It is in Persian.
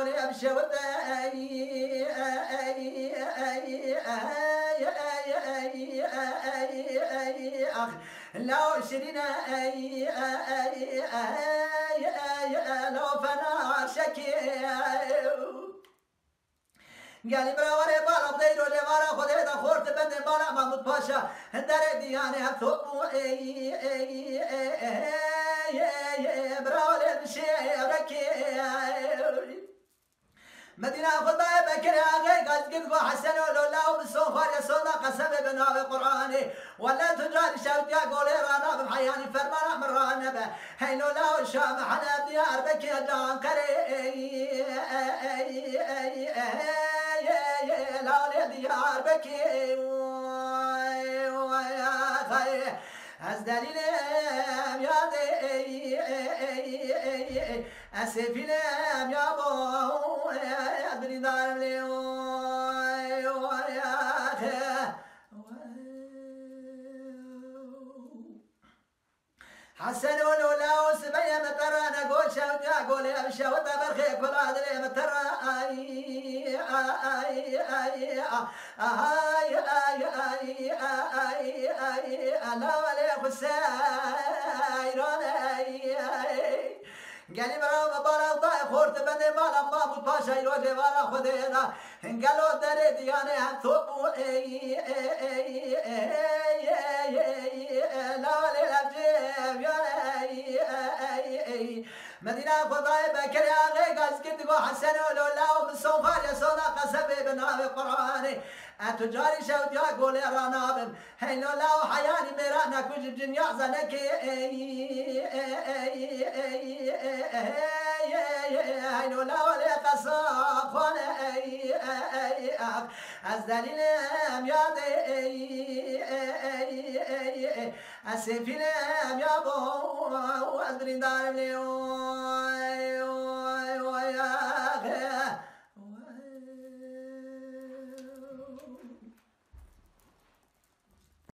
قولي بشوت أخ لو شرينا لو فنا شكي قال براوري بالا بديرو لي بارا خذي دا خورت بند بالا محمود باشا دري دياني هتوبو براوري بشي ركي مدينة خطايا بكري أغي قد قد حسن ولولا وبالسوفار يسونا قسم بناوي قرآني ولا تجاري شوتيا قولي رانا بحياني فرمانا مرانا به هي لولا وشام حنا بديار بكي جان قري لولي ديار بكي ويا خي أزدليلم يا دي أسفلم يا بو أدري دار لي ويا خي حسن ولولا وسبيا مترانا قول شوتي قول يا بشوت برخي كل عدل مترا اي اي اي اي اي اي اي انا ولي خسايرون اي قالي برا مبارا ضاي خورت بني مالا ما بود باشا يروجي ورا خدينا قالوا دري دياني هتوبو اي اي اي لا ولي الابجيب مدينة خضاي بكري أغي قاس كنت قو حسن ولولا ومن صوفار يسونا قسبي بناوي قرآني أتجاري شوتيا قولي رانابم هي لولا وحياني ميرانا كوش الجنيا زنكي هي لولا ولي قصاب خوانا أزدليلم يا دي أسفلم يا بو أزدرين دار اليوم